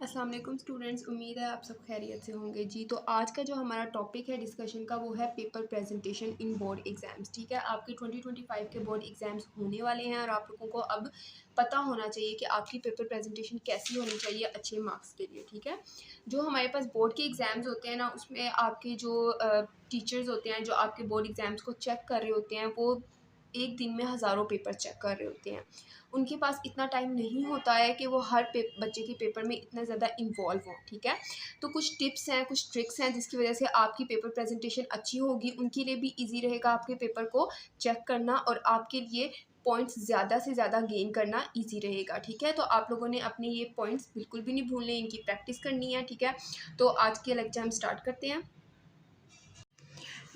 अस्सलाम वालेकुम स्टूडेंट्स, उम्मीद है आप सब खैरियत से होंगे जी। तो आज का जो हमारा टॉपिक है डिस्कशन का वो है पेपर प्रेजेंटेशन इन बोर्ड एग्ज़ाम्स। ठीक है, आपके 2025 के बोर्ड एग्ज़ाम्स होने वाले हैं और आप लोगों को अब पता होना चाहिए कि आपकी पेपर प्रेजेंटेशन कैसी होनी चाहिए अच्छे मार्क्स के लिए। ठीक है, जो हमारे पास बोर्ड के एग्ज़ाम्स होते हैं ना, उसमें आपके जो टीचर्स होते हैं जो आपके बोर्ड एग्ज़ाम्स को चेक कर रहे होते हैं, वो एक दिन में हज़ारों पेपर चेक कर रहे होते हैं। उनके पास इतना टाइम नहीं होता है कि वो हर बच्चे के पेपर में इतना ज़्यादा इन्वॉल्व हो। ठीक है, तो कुछ टिप्स हैं, कुछ ट्रिक्स हैं जिसकी वजह से आपकी पेपर प्रेजेंटेशन अच्छी होगी, उनके लिए भी ईजी रहेगा आपके पेपर को चेक करना और आपके लिए पॉइंट्स ज़्यादा से ज़्यादा गेन करना ईजी रहेगा। ठीक है, तो आप लोगों ने अपने ये पॉइंट्स बिल्कुल भी नहीं भूलने, इनकी प्रैक्टिस करनी है। ठीक है, तो आज के लेक्चर हम स्टार्ट करते हैं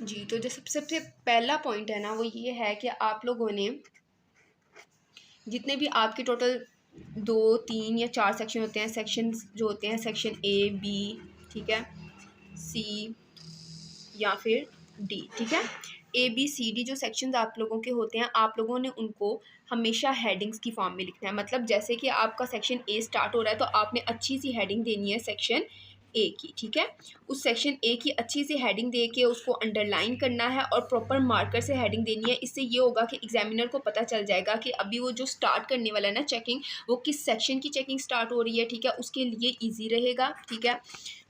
जी। तो जो सबसे पहला पॉइंट है ना, वो ये है कि आप लोगों ने जितने भी आपके टोटल 2, 3 या 4 सेक्शन होते हैं, सेक्शंस जो होते हैं सेक्शन ए, बी, ठीक है, सी या फिर डी। ठीक है, ए, बी, सी, डी जो सेक्शंस आप लोगों के होते हैं, आप लोगों ने उनको हमेशा हेडिंग्स की फॉर्म में लिखना है। मतलब जैसे कि आपका सेक्शन ए स्टार्ट हो रहा है तो आपने अच्छी सी हेडिंग देनी है सेक्शन ए की। ठीक है, उस सेक्शन ए की अच्छी सी हेडिंग दे के उसको अंडरलाइन करना है और प्रॉपर मार्कर से हेडिंग देनी है। इससे ये होगा कि एग्जामिनर को पता चल जाएगा कि अभी वो जो स्टार्ट करने वाला है ना चेकिंग, वो किस सेक्शन की चेकिंग स्टार्ट हो रही है। ठीक है, उसके लिए ईजी रहेगा। ठीक है,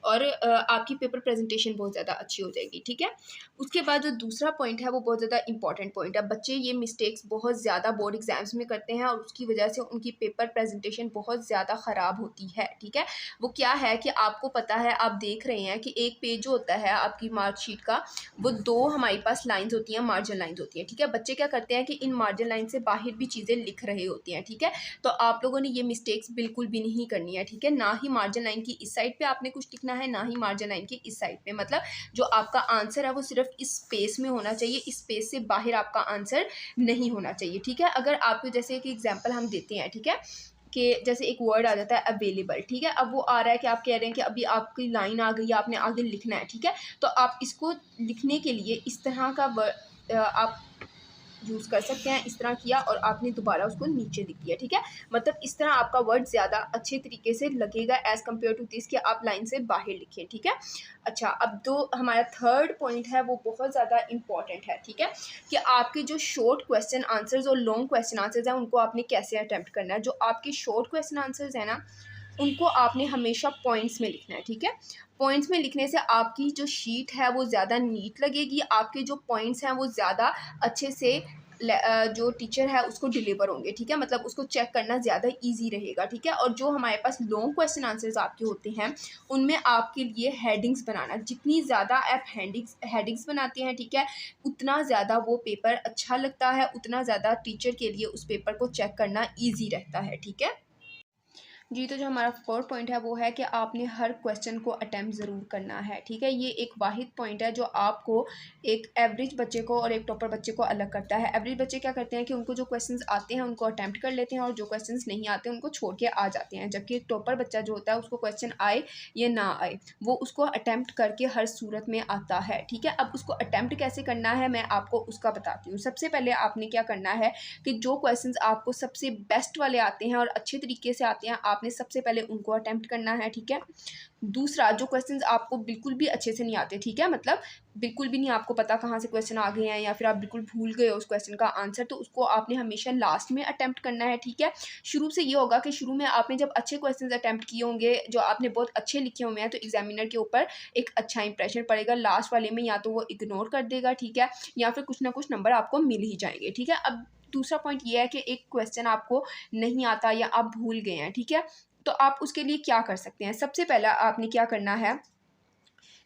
और आपकी पेपर प्रेजेंटेशन बहुत ज़्यादा अच्छी हो जाएगी। ठीक है, उसके बाद जो दूसरा पॉइंट है वो बहुत ज़्यादा इंपॉर्टेंट पॉइंट है। बच्चे ये मिस्टेक्स बहुत ज़्यादा बोर्ड एग्जाम्स में करते हैं और उसकी वजह से उनकी पेपर प्रेजेंटेशन बहुत ज़्यादा ख़राब होती है। ठीक है, वो क्या है कि आपको पता है, आप देख रहे हैं कि एक पेज जो होता है आपकी मार्कशीट का, वो 2 हमारे पास लाइन्स होती हैं, मार्जिन लाइन्स होती हैं। ठीक है, बच्चे क्या करते हैं कि इन मार्जिन लाइन से बाहर भी चीज़ें लिख रहे होती हैं। ठीक है, तो आप लोगों ने ये मिस्टेक्स बिल्कुल भी नहीं करनी है। ठीक है, ना ही मार्जिन लाइन की इस साइड पे आपने कुछ लिखना है, ना ही मार्जिन लाइन की इस साइड पे। मतलब जो आपका आंसर है वो सिर्फ इस स्पेस में होना चाहिए, इस स्पेस से बाहर आपका आंसर नहीं होना चाहिए। ठीक है, अगर आपको जैसे एक एग्जांपल हम देते हैं, ठीक है, कि जैसे एक वर्ड आ जाता है अवेलेबल। ठीक है, अब वो आ रहा है कि आप कह रहे हैं कि अभी आपकी लाइन आ गई है, आपने आगे लिखना है। ठीक है, तो आप इसको लिखने के लिए इस तरह का आप यूज़ कर सकते हैं। इस तरह किया और आपने दोबारा उसको नीचे लिख दिया। ठीक है, मतलब इस तरह आपका वर्ड ज़्यादा अच्छे तरीके से लगेगा एज़ कम्पेयर टू दिस कि आप लाइन से बाहर लिखें। ठीक है, अच्छा, अब तो हमारा थर्ड पॉइंट है वो बहुत ज़्यादा इंपॉर्टेंट है। ठीक है, कि आपके जो शॉर्ट क्वेश्चन आंसर्स और लॉन्ग क्वेश्चन आंसर्स हैं उनको आपने कैसे अटैम्प्ट करना है। जो आपके शॉर्ट क्वेश्चन आंसर्स हैं ना, उनको आपने हमेशा पॉइंट्स में लिखना है। ठीक है, पॉइंट्स में लिखने से आपकी जो शीट है वो ज़्यादा नीट लगेगी, आपके जो पॉइंट्स हैं वो ज़्यादा अच्छे से जो टीचर है उसको डिलीवर होंगे। ठीक है, मतलब उसको चेक करना ज़्यादा इजी रहेगा। ठीक है, और जो हमारे पास लॉन्ग क्वेश्चन आंसर्स आपके होते हैं उनमें आपके लिए हेडिंग्स बनाना, जितनी ज़्यादा आप हेडिंग्स बनाते हैं, ठीक है, उतना ज़्यादा वो पेपर अच्छा लगता है, उतना ज़्यादा टीचर के लिए उस पेपर को चेक करना ईजी रहता है। ठीक है जी, तो जो हमारा फोर्थ पॉइंट है वो है कि आपने हर क्वेश्चन को अटैम्प्ट ज़रूर करना है। ठीक है, ये एक वाहिद पॉइंट है जो आपको एक एवरेज बच्चे को और एक टॉपर बच्चे को अलग करता है। एवरेज बच्चे क्या करते हैं कि उनको जो क्वेश्चंस आते हैं उनको अटैम्प्ट कर लेते हैं और जो क्वेश्चंस नहीं आते उनको छोड़ के आ जाते हैं। जबकि एक टॉपर बच्चा जो होता है उसको क्वेश्चन आए या ना आए, वो उसको अटैम्प्ट करके हर सूरत में आता है। ठीक है, अब उसको अटैम्प्ट कैसे करना है मैं आपको उसका बताती हूँ। सबसे पहले आपने क्या करना है कि जो क्वेश्चंस आपको सबसे बेस्ट वाले आते हैं और अच्छे तरीके से आते हैं, आपने सबसे पहले उनको अटेम्प्ट करना है। ठीक है, दूसरा जो क्वेश्चंस आपको बिल्कुल भी अच्छे से नहीं आते, ठीक है, मतलब बिल्कुल भी नहीं आपको पता कहाँ से क्वेश्चन आ गए हैं या फिर आप बिल्कुल भूल गए हो उस क्वेश्चन का आंसर, तो उसको आपने हमेशा लास्ट में अटेम्प्ट करना है। ठीक है, शुरू से ये होगा कि शुरू में आपने जब अच्छे क्वेश्चंस अटेम्प्ट किए होंगे, जो आपने बहुत अच्छे लिखे हुए हैं, तो एग्जामिनर के ऊपर एक अच्छा इंप्रेशन पड़ेगा। लास्ट वाले में या तो वो इग्नोर कर देगा, ठीक है, या फिर कुछ ना कुछ नंबर आपको मिल ही जाएंगे। ठीक है, अब दूसरा पॉइंट ये है कि एक क्वेश्चन आपको नहीं आता या आप भूल गए हैं, ठीक है, तो आप उसके लिए क्या कर सकते हैं। सबसे पहला आपने क्या करना है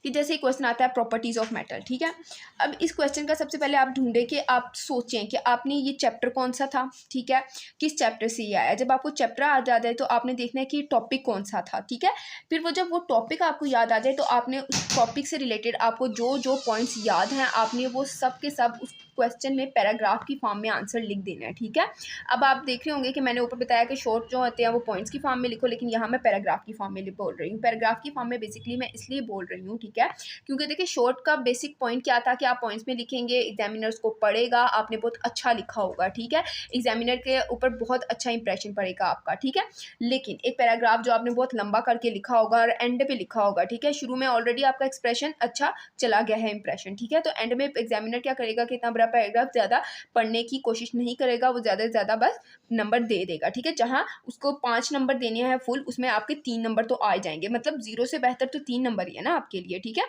कि जैसे क्वेश्चन आता है प्रॉपर्टीज़ ऑफ मेटल। ठीक है, अब इस क्वेश्चन का सबसे पहले आप ढूंढें कि आप सोचें कि आपने ये चैप्टर कौन सा था। ठीक है, किस चैप्टर से ये आया। जब आपको चैप्टर आ जाता है तो आपने देखना है कि टॉपिक कौन सा था। ठीक है, फिर वो जब वो टॉपिक आपको याद आ जाए तो आपने उस टॉपिक से रिलेटेड आपको जो जो पॉइंट्स याद हैं आपने वो सब के सब उस क्वेश्चन में पैराग्राफ की फॉर्म में आंसर लिख देना है। ठीक है, अब आप देख रहे होंगे कि मैंने ऊपर बताया कि शॉर्ट जो होते हैं वो पॉइंट्स की फॉर्म में लिखो, लेकिन यहाँ मैं पैराग्राफ की फॉर्म में बोल रही हूँ। पैराग्राफ की फॉर्म में बेसिकली मैं इसलिए बोल रही हूँ, ठीक ठीक है। क्योंकि देखिए शॉर्ट का बेसिक पॉइंट क्या था कि आप पॉइंट्स में लिखेंगे, एग्जामिनर्स को पड़ेगा, आपने बहुत अच्छा लिखा होगा, ठीक है, एग्जामिनर के ऊपर बहुत अच्छा इंप्रेशन पड़ेगा आपका, ठीक है। लेकिन एक पैराग्राफ जो आपने बहुत लंबा करके लिखा होगा और एंड पे लिखा होगा, ठीक है, शुरू में ऑलरेडी आपका एक्सप्रेशन अच्छा चला गया है इंप्रेशन, ठीक है, तो एंड में एग्जामिनर क्या करेगा कि इतना बड़ा पैराग्राफ ज़्यादा पढ़ने की कोशिश नहीं करेगा, वो ज़्यादा से ज़्यादा बस नंबर दे देगा, ठीक है। जहाँ उसको 5 नंबर देने हैं फुल, उसमें आपके 3 नंबर तो आ जाएंगे, मतलब 0 से बेहतर तो 3 नंबर ही है ना आपके लिए, ठीक है।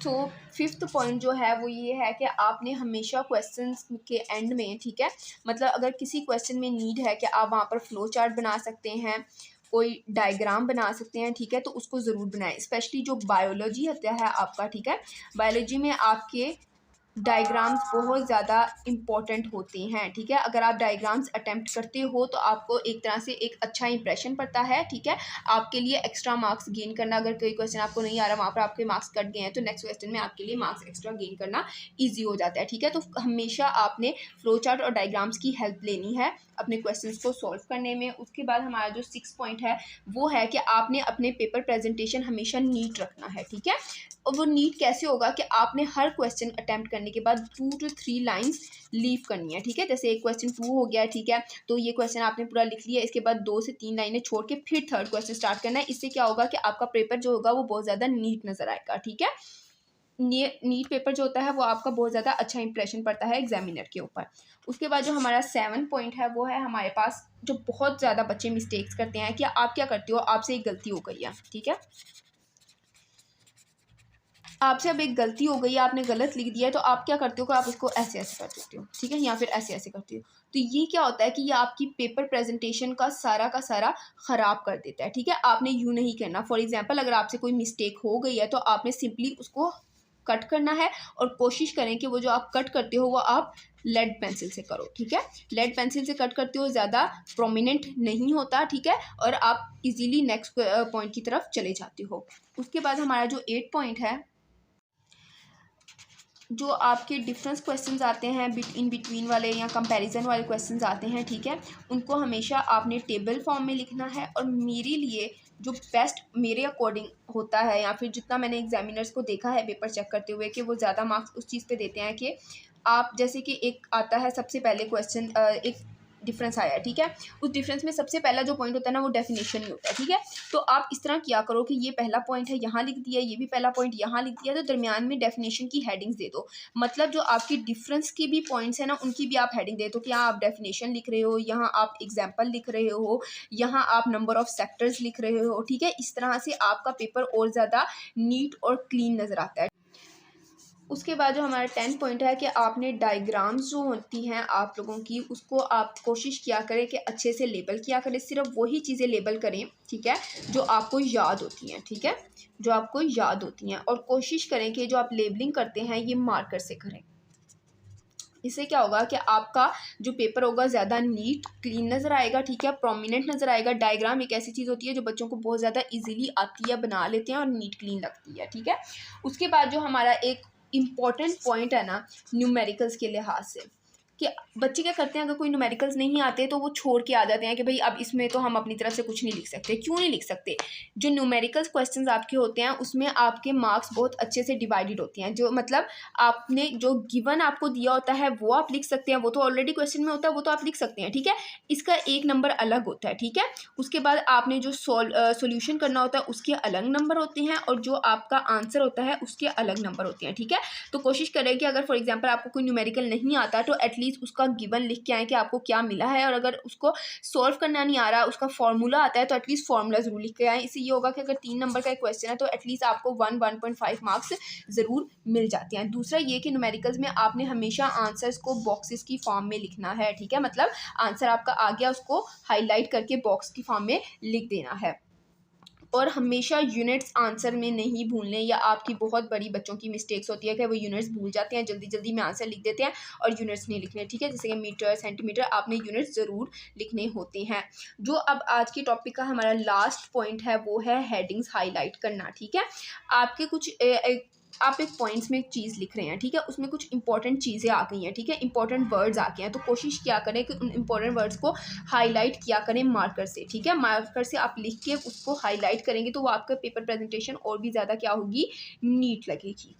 तो फिफ्थ पॉइंट जो है वो ये है कि आपने हमेशा क्वेश्चंस के एंड में, ठीक है, मतलब अगर किसी क्वेश्चन में नीड है कि आप वहाँ पर फ्लो चार्ट बना सकते हैं, कोई डायग्राम बना सकते हैं, ठीक है, तो उसको ज़रूर बनाएं। स्पेशली जो बायोलॉजी होता है आपका, ठीक है, बायोलॉजी में आपके डायग्राम्स बहुत ज़्यादा इम्पॉर्टेंट होते हैं, ठीक है। अगर आप डायग्राम्स अटेम्प्ट करते हो तो आपको एक तरह से एक अच्छा इंप्रेशन पड़ता है, ठीक है। आपके लिए एक्स्ट्रा मार्क्स गेन करना, अगर कोई क्वेश्चन आपको नहीं आ रहा, वहाँ पर आपके मार्क्स कट गए हैं, तो नेक्स्ट क्वेश्चन में आपके लिए मार्क्स एक्स्ट्रा गेन करना ईजी हो जाता है, ठीक है। तो हमेशा आपने फ्लो चार्ट और डायग्राम्स की हेल्प लेनी है अपने क्वेश्चन को सॉल्व करने में। उसके बाद हमारा जो 6 पॉइंट है वो है कि आपने अपने पेपर प्रेजेंटेशन हमेशा नीट रखना है, ठीक है। और वो नीट कैसे होगा कि आपने हर क्वेश्चन अटेम्प्ट करने के बाद 2 to 3 लाइंस लीव करनी है, ठीक है। जैसे एक क्वेश्चन 2 हो गया, ठीक है, तो ये क्वेश्चन आपने पूरा लिख लिया, इसके बाद 2 से 3 लाइनें छोड़ के फिर थर्ड क्वेश्चन स्टार्ट करना है। इससे क्या होगा कि आपका पेपर जो होगा वो बहुत ज़्यादा नीट नज़र आएगा, ठीक है। नीट पेपर जो होता है वो आपका बहुत ज़्यादा अच्छा इंप्रेशन पड़ता है एग्जामिनर के ऊपर। उसके बाद जो हमारा 7 पॉइंट है वो है हमारे पास, जो बहुत ज़्यादा बच्चे मिस्टेक्स करते हैं कि आप क्या करते हो, आपसे एक गलती हो गई है, ठीक है, आपसे अब एक गलती हो गई है, आपने गलत लिख दिया है, तो आप क्या करते हो कि आप उसको ऐसे ऐसे कर देते हो, ठीक है, या फिर ऐसे ऐसे करते हो। तो ये क्या होता है कि ये आपकी पेपर प्रेजेंटेशन का सारा ख़राब कर देता है, ठीक है। आपने यूँ नहीं करना। फॉर एग्जांपल अगर आपसे कोई मिस्टेक हो गई है तो आपने सिंपली उसको कट करना है, और कोशिश करें कि वो जो आप कट करते हो वो आप लेड पेंसिल से करो, ठीक है। लेड पेंसिल से कट करते हो ज़्यादा प्रोमिनेंट नहीं होता, ठीक है, और आप इजीली नेक्स्ट पॉइंट की तरफ चले जाते हो। उसके बाद हमारा जो 8 पॉइंट है, जो आपके डिफरेंस क्वेश्चंस आते हैं इन बिटवीन वाले या कंपैरिजन वाले क्वेश्चंस आते हैं, ठीक है, उनको हमेशा आपने टेबल फॉर्म में लिखना है। और मेरे लिए जो बेस्ट मेरे अकॉर्डिंग होता है, या फिर जितना मैंने एग्जामिनर्स को देखा है पेपर चेक करते हुए, कि वो ज़्यादा मार्क्स उस चीज़ पे देते हैं कि आप जैसे कि एक आता है सबसे पहले क्वेश्चन, एक डिफरेंस आया, ठीक है, उस डिफरेंस में सबसे पहला जो पॉइंट होता है ना वो डेफिनेशन ही होता है, ठीक है। तो आप इस तरह किया करो कि ये पहला पॉइंट है, यहाँ लिख दिया, ये भी पहला पॉइंट यहाँ लिख दिया, तो दरमियान में डेफिनेशन की हेडिंग्स दे दो। मतलब जो आपकी डिफरेंस के भी पॉइंट्स हैं ना उनकी भी आप हेडिंग दे दो कि यहाँ आप डेफिनेशन लिख रहे हो, यहाँ आप एग्जाम्पल लिख रहे हो, यहाँ आप नंबर ऑफ सेक्टर्स लिख रहे हो, ठीक है। इस तरह से आपका पेपर और ज़्यादा नीट और क्लीन नज़र आता है। उसके बाद जो हमारा 10 पॉइंट है कि आपने डायग्राम्स जो होती हैं आप लोगों की, उसको आप कोशिश किया करें कि अच्छे से लेबल किया करें, सिर्फ वही चीज़ें लेबल करें, ठीक है, जो आपको याद होती हैं, ठीक है, जो आपको याद होती हैं। और कोशिश करें कि जो आप लेबलिंग करते हैं ये मार्कर से करें। इससे क्या होगा कि आपका जो पेपर होगा ज़्यादा नीट क्लीन नज़र आएगा, ठीक है, प्रोमिनेंट नज़र आएगा। डायग्राम एक ऐसी चीज़ होती है जो बच्चों को बहुत ज़्यादा इजीली आती है, बना लेते हैं और नीट क्लीन लगती है, ठीक है। उसके बाद जो हमारा एक इम्पॉर्टेंट पॉइंट है ना न्यूमेरिकल्स के लिहाज से, कि बच्चे क्या करते हैं, अगर कोई न्यूमेरिकल्स नहीं आते तो वो छोड़ के आ जाते हैं कि भाई अब इसमें तो हम अपनी तरफ से कुछ नहीं लिख सकते। क्यों नहीं लिख सकते? जो न्यूमेरिकल्स क्वेश्चंस आपके होते हैं उसमें आपके मार्क्स बहुत अच्छे से डिवाइडेड होते हैं। जो मतलब आपने जो गिवन आपको दिया होता है वो आप लिख सकते हैं, वो तो ऑलरेडी क्वेश्चन में होता है, वो तो आप लिख सकते हैं, ठीक है। इसका एक नंबर अलग होता है, ठीक है। उसके बाद आपने जो सोल्यूशन करना होता है उसके अलग नंबर होते हैं, और जो आपका आंसर होता है उसके अलग नंबर होते हैं, ठीक है। तो कोशिश करें कि अगर फॉर एग्जाम्पल आपको कोई न्यूमेरिकल नहीं आता तो एटलीस्ट उसका गिवन लिख के आए कि आपको क्या मिला है, और अगर उसको सॉल्व करना नहीं आ रहा, उसका फॉर्मूला आता है, तो एटलीस्ट फॉर्मूला जरूर लिख के आए। इससे ये होगा कि अगर 3 नंबर का एक क्वेश्चन है तो एटलीस्ट आपको 1.5 मार्क्स ज़रूर मिल जाते हैं। दूसरा ये कि न्यूमेरिकल्स में आपने हमेशा आंसर्स को बॉक्सेस की फॉर्म में लिखना है, ठीक है, मतलब आंसर आपका आ गया उसको हाईलाइट करके बॉक्स की फॉर्म में लिख देना है। और हमेशा यूनिट्स आंसर में नहीं भूलने, या आपकी बहुत बड़ी बच्चों की मिस्टेक्स होती है कि वो यूनिट्स भूल जाते हैं, जल्दी जल्दी में आंसर लिख देते हैं और यूनिट्स नहीं लिखने, ठीक है। जैसे कि मीटर, सेंटीमीटर, आपने यूनिट्स ज़रूर लिखने होते हैं। जो अब आज की टॉपिक का हमारा लास्ट पॉइंट है वो है हेडिंग्स हाईलाइट करना, ठीक है। आपके कुछ आप एक पॉइंट्स में एक चीज़ लिख रहे हैं, ठीक है, उसमें कुछ इंपॉर्टेंट चीज़ें आ गई हैं, ठीक है, इंपॉर्टेंट वर्ड्स आ गए हैं, तो कोशिश किया करें कि उन इंपॉर्टेंट वर्ड्स को हाईलाइट किया करें मार्कर से, ठीक है, मार्कर से आप लिख के उसको हाईलाइट करेंगे तो वो आपका पेपर प्रेजेंटेशन और भी ज़्यादा क्या होगी, नीट लगेगी।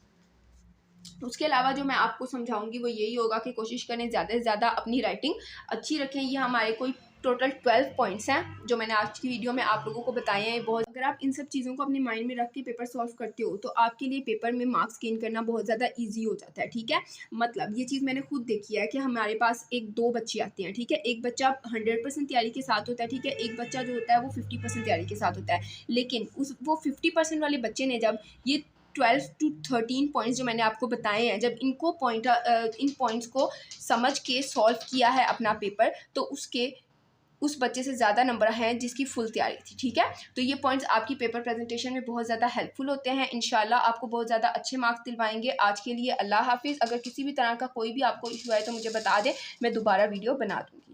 उसके अलावा जो मैं आपको समझाऊंगी वो यही होगा कि कोशिश करें ज़्यादा से ज़्यादा अपनी राइटिंग अच्छी रखें। ये हमारे कोई टोटल 12 पॉइंट्स हैं जो मैंने आज की वीडियो में आप लोगों को बताए हैं। बहुत अगर आप इन सब चीज़ों को अपने माइंड में रख के पेपर सॉल्व करते हो तो आपके लिए पेपर में मार्क्स गेन करना बहुत ज़्यादा ईजी हो जाता है, ठीक है। मतलब ये चीज़ मैंने खुद देखी है कि हमारे पास एक दो बच्चे आते हैं, ठीक है, एक बच्चा 100% तैयारी के साथ होता है, ठीक है, एक बच्चा जो होता है वो 50% तैयारी के साथ होता है। लेकिन वो 50% वाले बच्चे ने जब ये 12 to 13 पॉइंट्स जो मैंने आपको बताए हैं, जब इनको इन पॉइंट्स को समझ के सॉल्व किया है अपना पेपर, तो उस बच्चे से ज़्यादा नंबर हैं जिसकी फुल तैयारी थी, ठीक है। तो ये पॉइंट्स आपकी पेपर प्रेजेंटेशन में बहुत ज़्यादा हेल्पफुल होते हैं, इंशाल्लाह आपको बहुत ज़्यादा अच्छे मार्क्स दिलवाएंगे। आज के लिए अल्लाह हाफिज़। अगर किसी भी तरह का कोई भी आपको इशू आए तो मुझे बता दें, मैं दोबारा वीडियो बना दूँगी।